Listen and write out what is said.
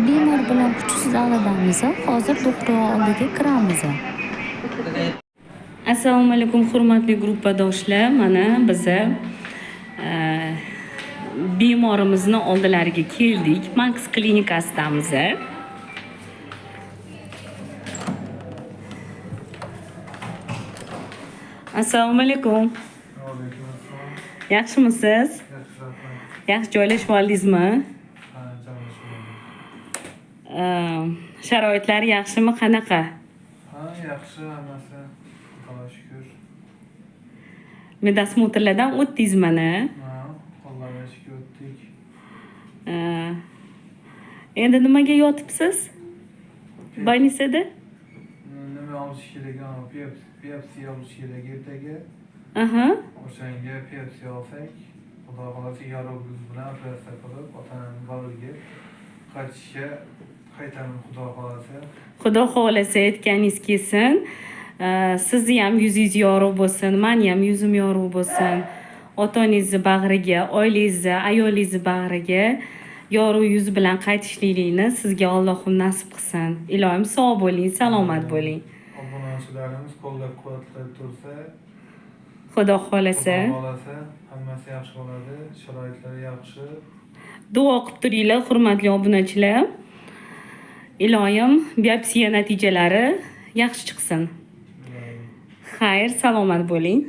Bemor bilan kuchsiz aldamiz. Hozir doktor oldiga kiramiz. Assalomu alaykum hurmatli gruppadoshlar. Mana biz bemorimizni oldilariga keldik. Max klinikasidamiz. Assalomu alaykum. Yaxshimisiz? Yaxshi joylashib oldingizmi? Sharoitlar yaxshimi, qanaqa? Yaxshi, hammasi. Xudoga shukr. Medosmotrlardan o'tdingiz mana. Xudoga shukr o'tdik. Endi nimaga yotibsiz? Больницada? Nima olish kerak? Biopsiya olish kerak ertaga. O'shanga biopsiya olsak, xudo xolasa yorug'imiz bilan operatsiya qilib, ota-onani bag'riga qaytamiz xudo xolasa. Xudo xolasa aytganingiz kelsin. Sizni ham yuzingiz yorug' bo'lsin, meni ham yuzim yorug' bo'lsin. Ota-onangizni bag'riga, oilangizni, ayolingizni bag'riga yorug' yuz bilan qaytishlikni sizga Allohim nasib qilsin. Ilohim sog' bo'ling, salomat bo'ling. Obunachilarimiz qo'llab-quvvatlab tursa, Xudo xolasa hammasi yaxshi bo'ladi, sharoitlar yaxshi. Duo qilib turinglar, hurmatli obunachilar. Ilohim biopsiya natijalari yaxshi chiqsin. Xayr, salomat bo'ling.